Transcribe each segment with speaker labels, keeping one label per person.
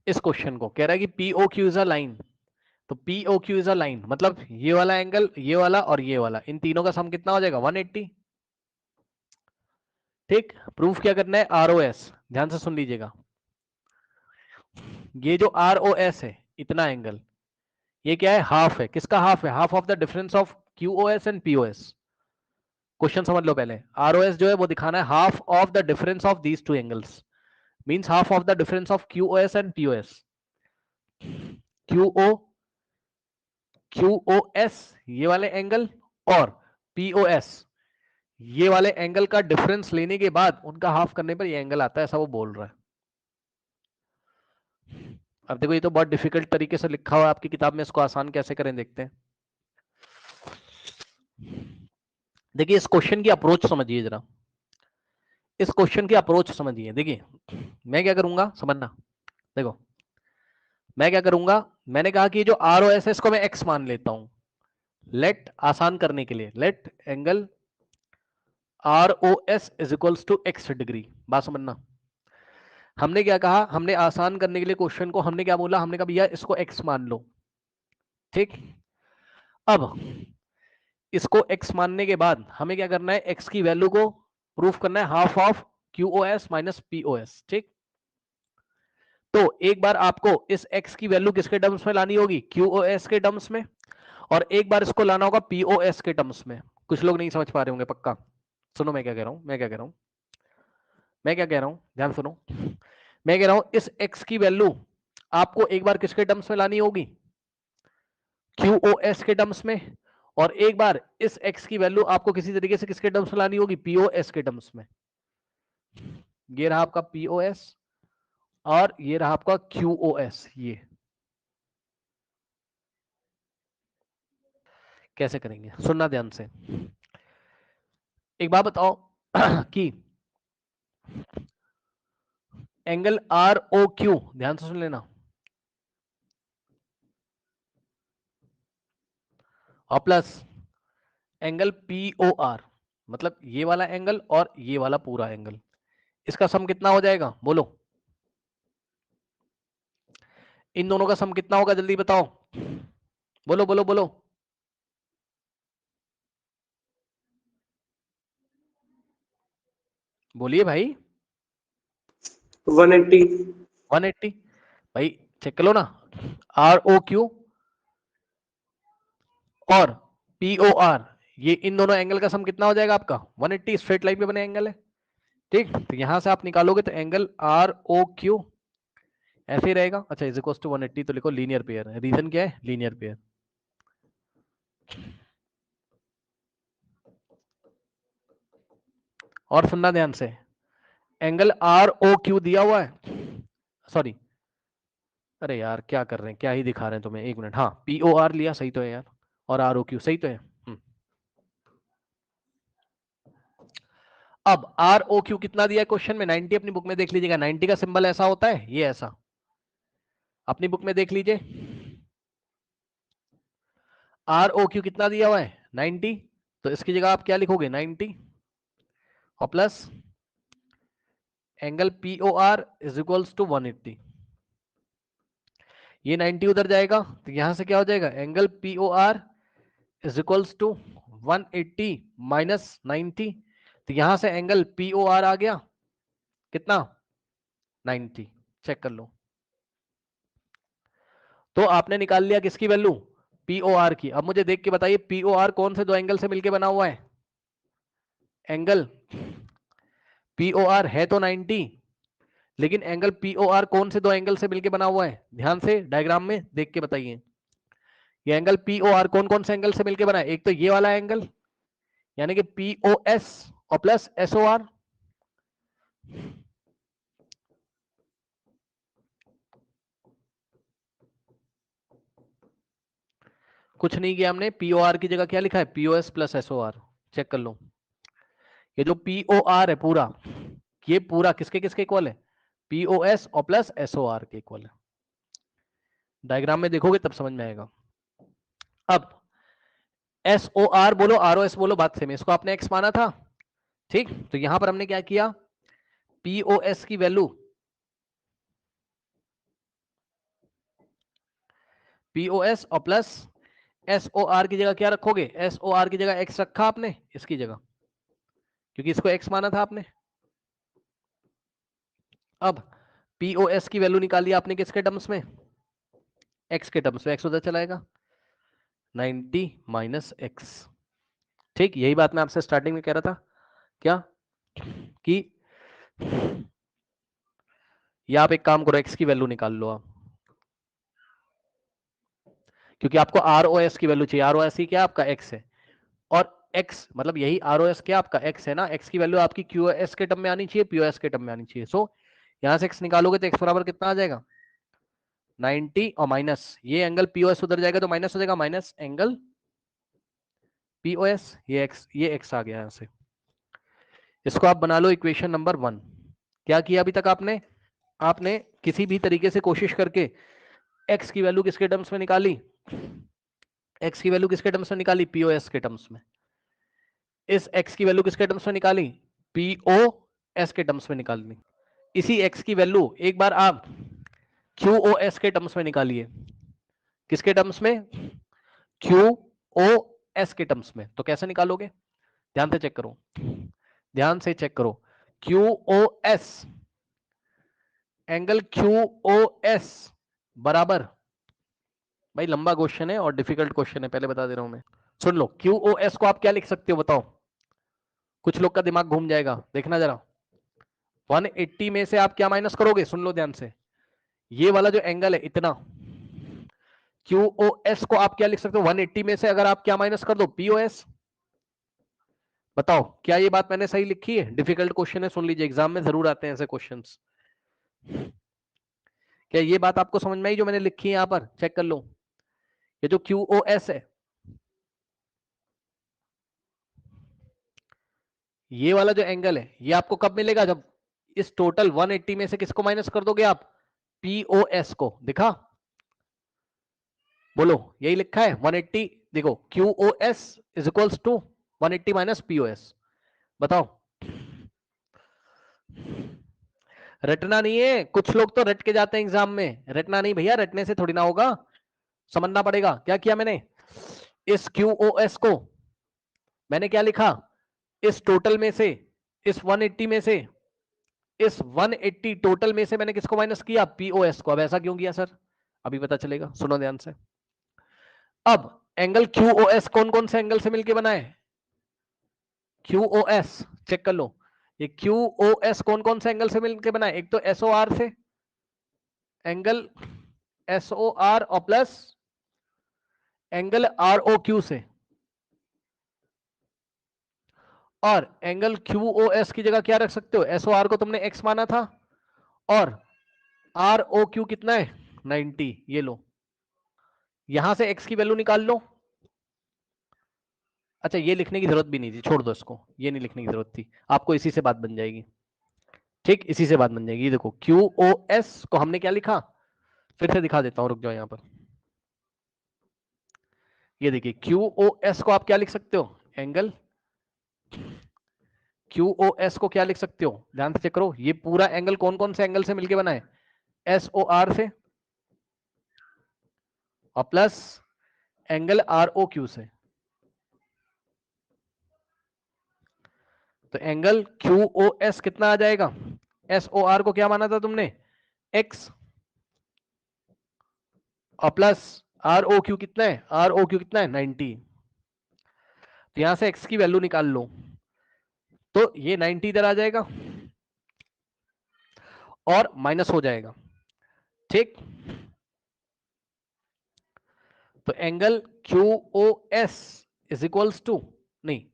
Speaker 1: इस क्वेश्चन को कह रहा है कि PO Q is a line, तो PO Q is a line मतलब ये वाला एंगल, ये वाला और ये वाला, इन तीनों का सम कितना हो जाएगा 180। ठीक, प्रूफ क्या करना है, आरओएस, ध्यान से सुन लीजिएगा। ये जो आरओएस है इतना एंगल, ये क्या है, हाफ है, किसका हाफ है, half of the difference of QoS and POS. Question समझ लो पहले, आरओएस जो है वो दिखाना है half of the difference of these two angles, means half of the difference of QoS and POS. क्यूओ QoS ये वाले एंगल और पीओएस ये वाले एंगल का डिफरेंस लेने के बाद उनका हाफ करने पर ये एंगल आता है, ऐसा वो बोल रहा है। अब देखो ये तो बहुत डिफिकल्ट तरीके से लिखा हुआ है आपकी किताब में, इसको आसान कैसे करें देखते हैं। देखिए इस क्वेश्चन की अप्रोच समझिए जरा, इस क्वेश्चन की अप्रोच समझिए। देखिए मैं क्या करूंगा समझना, देखो मैं क्या करूंगा, मैंने कहा कि जो आर ओ एस को मैं एक्स मान लेता हूं, लेट आसान करने के लिए, let angle R O S is equals to x degree. बात समझना, हमने क्या कहा, हमने आसान करने के लिए क्वेश्चन को हमने क्या बोला, हमने कहा भैया इसको एक्स मान लो। ठीक, अब इसको x मानने के बाद हमें क्या करना है, x की वैल्यू को प्रूफ करना है half of QoS minus PoS। ठीक, तो एक बार आपको इस x की वैल्यू किसके टर्म्स में लानी होगी, QoS के टर्म्स में, और एक बार इसको लाना होगा PoS के टर्म्स में। कुछ लोग नहीं समझ पा रहे होंगे पक्का, सुनो मैं क्या कह रहा हूं, मैं क्या कह रहा हूं, मैं क्या कह रहा हूं, ध्यान सुनो। मैं कह रहा हूं इस x की वैल्यू आपको एक बार किसके टर्म्स में लानी होगी, QoS के टर्म्स में, और एक बार इस x की वैल्यू आपको किसी तरीके से किसके टर्म्स में लानी होगी, PoS के टर्म्स में। ये रहा आपका PoS और ये रहा आपका QoS। ये कैसे करेंगे सुनना ध्यान से, एक बात बताओ कि एंगल ROQ, ध्यान से सुन लेना, और प्लस एंगल POR, मतलब ये वाला एंगल और ये वाला पूरा एंगल, इसका सम कितना हो जाएगा बोलो, इन दोनों का सम कितना होगा जल्दी बताओ, बोलो बोलो बोलो, बोलिए भाई।
Speaker 2: 180।
Speaker 1: 180, भाई चेक कर लो ना, ROQ और POR, ये इन दोनों एंगल का सम कितना हो जाएगा आपका 180, स्ट्रेट लाइन पे बने एंगल है। ठीक, तो यहां से आप निकालोगे तो एंगल ROQ ऐसे ही रहेगा। अच्छा इज इक्वल टू 180 तो लिखो लीनियर पेयर, रीजन क्या है, लीनियर पेयर। और सुनना ध्यान से, एंगल ROQ दिया हुआ है, सॉरी, अरे यार क्या कर रहे हैं, क्या ही दिखा रहे हैं तुम्हें, एक मिनट, हाँ POR लिया सही तो है यार, और ROQ सही तो है। अब ROQ कितना दिया है क्वेश्चन में, 90, अपनी बुक में देख लीजिएगा, 90 का सिंबल ऐसा होता है, ये ऐसा, अपनी बुक में देख लीजिए। ROQ कितना दिया हुआ है 90, तो इसकी जगह आप क्या लिखोगे 90 और plus angle POR is equals to 180। ये 90 उधर जाएगा तो यहां से क्या हो जाएगा, angle POR is equals to 180 minus 90, तो यहां से एंगल POR आ गया कितना 90, चेक कर लो। तो आपने निकाल लिया किसकी वैल्यू, POR की। अब मुझे देख के बताइए POR कौन से दो एंगल से मिलके बना हुआ है, एंगल POR है तो 90, लेकिन एंगल POR कौन से दो एंगल से मिलके बना हुआ है, ध्यान से डायग्राम में देख के बताइए। ये एंगल POR कौन कौन से एंगल से मिलके बना है, एक तो ये वाला एंगल यानी कि POS और प्लस SOR, कुछ नहीं किया हमने, POR की जगह क्या लिखा है, POS प्लस SOR, चेक कर लो। ये जो POR है पूरा, ये पूरा किसके किसके इक्वल है, POS और प्लस SOR के इक्वल है। डायग्राम में देखोगे तब समझ में आएगा। अब SOR बोलो ROS बोलो बात सेम है, इसको आपने x माना था। ठीक, तो यहां पर हमने क्या किया, POS की वैल्यू POS और प्लस SOR की जगह क्या रखोगे? SOR की जगह x रखा आपने इसकी जगह, क्योंकि इसको x माना था आपने। अब POS की वैल्यू निकाली आपने किसके टर्म्स में? x के टर्म्स में। x उधर चलाएगा 90 माइनस x। ठीक, यही बात मैं आपसे स्टार्टिंग में कह रहा था क्या, कि या आप एक काम करो, x की वैल्यू निकाल लो आप, क्योंकि आपको ROS की वैल्यू चाहिए। ROS क्या आपका x है, और x मतलब यही ROS क्या आपका x है ना। x की वैल्यू आपकी QoS के टर्म में आनी चाहिए, POS के टर्म में आनी चाहिए। सो यहां से x निकालोगे तो x बराबर कितना आ जाएगा? 90 और माइनस ये एंगल POS उधर जाएगा तो माइनस हो जाएगा, माइनस एंगल POS। ये x आ गया यहां से। इसको आप बना लो इक्वेशन नंबर 1। क्या किया अभी तक आपने? आपने किसी भी तरीके से कोशिश करके x की वैल्यू किसके टर्म्स में निकाली? x की वैल्यू किसके टर्म्स में निकाली? POS के टर्म्स में। इस x की वैल्यू किसके टर्म्स में निकाली? POS के टर्म्स में निकालनी। इसी x की वैल्यू एक बार आप QoS के टर्म्स में निकालिए। किसके टर्म्स में? QoS के टर्म्स में। तो कैसे निकालोगे? ध्यान से चेक करो, ध्यान से चेक करो। QoS, एंगल QoS बराबर, भाई लंबा क्वेश्चन है और डिफिकल्ट क्वेश्चन है, पहले बता दे रहा हूं मैं। सुन लो, QoS को आप क्या लिख सकते हो बताओ? कुछ लोग का दिमाग घूम जाएगा, देखना जरा। 180 में से आप क्या माइनस करोगे? सुन लो ध्यान से, ये वाला जो एंगल है इतना, QoS को आप क्या लिख सकते हो? 180 में से अगर आप क्या माइनस कर दो? POS। बताओ क्या ये बात मैंने सही लिखी है? डिफिकल्ट क्वेश्चन है, सुन लीजिए, एग्जाम में जरूर आते हैं ऐसे क्वेश्चंस। क्या ये बात आपको समझ में आई जो मैंने लिखी है यहां पर? चेक कर लो, ये जो QoS है, ये वाला जो एंगल है, ये आपको कब मिलेगा? जब इस टोटल 180 में से किसको माइनस कर दोगे आप? POS को। दिखा? बोलो, यही लिखा है 180। देखो, QoS is equals to 180 minus POS। बताओ, रटना नहीं है। कुछ लोग तो रट के जाते हैं एग्जाम में, रटना नहीं भैया, रटने से थोड़ी ना होगा, समझना पड़ेगा। क्या किया मैंने? इस QoS को मैंने क्या लिखा? इस टोटल में से, इस 180 में से, इस 180 टोटल में से मैंने किसको माइनस किया? POS को। अब ऐसा क्यों किया सर? अभी पता चलेगा, सुनो ध्यान से। अब एंगल QoS कौन कौन से एंगल से मिलके बना है? QoS चेक कर लो, ये QoS कौन कौन से एंगल से मिलके बना है? एक तो SOR से, एंगल SOR, और प्लस एंगल ROQ से। और एंगल QoS की जगह क्या रख सकते हो? SOR को तुमने x माना था, और ROQ कितना है? 90। ये लो, यहां से x की वैल्यू निकाल लो। अच्छा, ये लिखने की जरूरत भी नहीं थी, छोड़ दो इसको, ये नहीं लिखने की जरूरत थी आपको, इसी से बात बन जाएगी। ठीक, इसी से बात बन जाएगी। देखो, QoS को हमने क्या लिखा? फिर से दिखा देता हूं, रुक जाओ यहां पर। ये देखिए, QoS को आप क्या लिख सकते हो? एंगल QoS को क्या लिख सकते हो? ध्यान से चेक करो, ये पूरा एंगल कौन कौन से एंगल से मिलके बना है? SOR से, और प्लस एंगल ROQ से। तो एंगल QoS कितना आ जाएगा? SOR को क्या माना था तुमने? x, और प्लस ROQ कितना है? ROQ कितना है? 90। तो यहां से x की वैल्यू निकाल लो, तो ये 90 इधर आ जाएगा और माइनस हो जाएगा। ठीक, तो angle QoS is equals to, नहीं,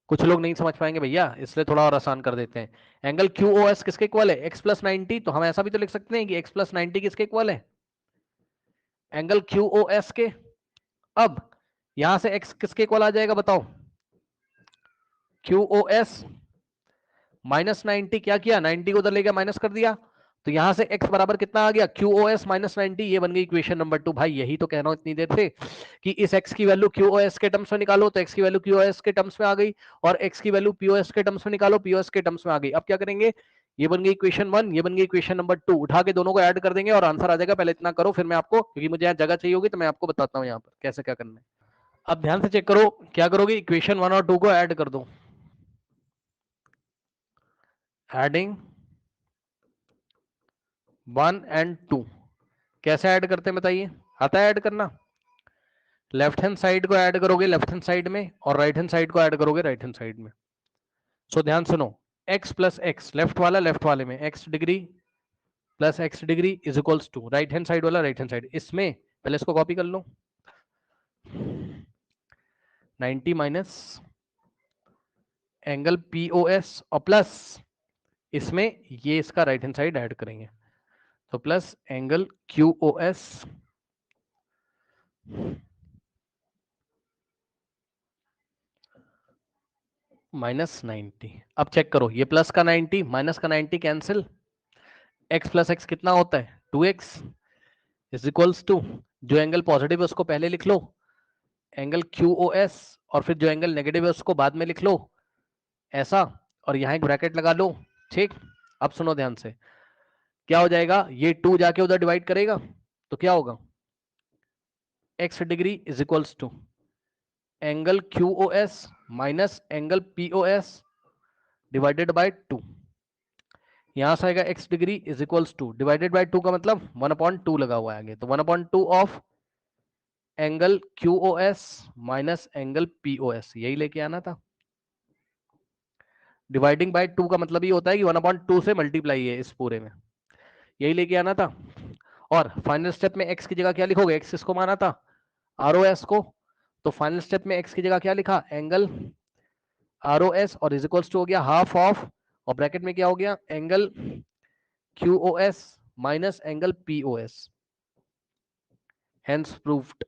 Speaker 1: कुछ लोग नहीं समझ पाएंगे भैया, इसलिए थोड़ा और आसान कर देते हैं। एंगल QoS किसके इक्वल है? x plus 90। तो हम ऐसा भी तो लिख सकते हैं कि x प्लस 90 किसके इक्वल है? एंगल QoS के। अब यहां से x किसके इक्वल आ जाएगा बताओ? QoS minus 90। क्या किया? 90 को उधर लेकर माइनस कर दिया, तो यहां से x बराबर कितना आ गया? QoS minus 90। ये बन गई इक्वेशन नंबर 2। भाई यही तो कह रहा हूं इतनी देर से, कि इस x की वैल्यू QoS के टर्म्स में निकालो, तो x की वैल्यू QoS के टर्म्स में आ गई, और x की वैल्यू POS के टर्म्स में निकालो, POS के टर्म्स में आ गई। अब क्या करेंगे? ये बन गई इक्वेशन 1, ये बन गई इक्वेशन नंबर 2। उठा के दोनों को ऐड कर देंगे और आंसर आ जाएगा। पहले इतना करो, फिर मैं आपको, क्योंकि मुझे यहाँ जगह चाहिए होगी तो मैं आपको बताता हूँ यहाँ पर कैसे क्या करना है। अब ध्यान से चेक करो, क्या करोगे, इक्वेशन 1 और 2 को ऐड कर दो। एडिंग 1 एंड 2 कैसे ऐड करते हैं बताइए, आता है ऐड करना? लेफ्ट हैंड साइड को ऐड करोगे लेफ्ट हैंड साइड में, और राइट हैंड साइड को ऐड करोगे राइट हैंड साइड में। सो ध्यान सुनो, x प्लस एक्स, लेफ्ट वाला लेफ्ट वाले में x degree plus x degree is equals to right hand side वाला राइट हैंड साइड, इसमें पहले इसको कॉपी कर लो, 90 माइनस एंगल POS और प्लस इसमें ये इसका राइट हैंड साइड ऐड करेंगे, तो प्लस एंगल QOS माइनस 90। अब चेक करो, ये प्लस का 90 माइनस का 90 कैंसिल, x प्लस एक्स कितना होता है 2x इज इक्वल्स टू, जो एंगल पॉजिटिव है उसको पहले लिख लो एंगल QOS, और फिर जो एंगल नेगेटिव है उसको बाद में लिख लो ऐसा, और यहाँ एक ब्रैकेट लगा लो। ठीक, अब सुनो ध्यान से, क्या हो जाएगा, ये 2 जाके उधर डिवाइड करेगा तो क्या होगा, x degree is equals to angle QOS minus angle POS divided by 2। यहां से आएगा x degree is equals to divided by 2 का मतलब 1/2 लगा हुआ है आगे, तो 1/2 of angle QOS minus angle POS, यही लेके आना था। डिवाइडिंग बाय 2 का मतलब ये होता है कि 1/2 से मल्टीप्लाई है इस पूरे में, यही लेके आना था। और फाइनल स्टेप में x की जगह क्या लिखोगे, x किसको माना था, ROS को, तो फाइनल स्टेप में x की जगह क्या लिखा, एंगल ROS, और इज इक्वल्स टू हो गया हाफ ऑफ, और ब्रैकेट में क्या हो गया, angle QOS minus angle POS, hence proved.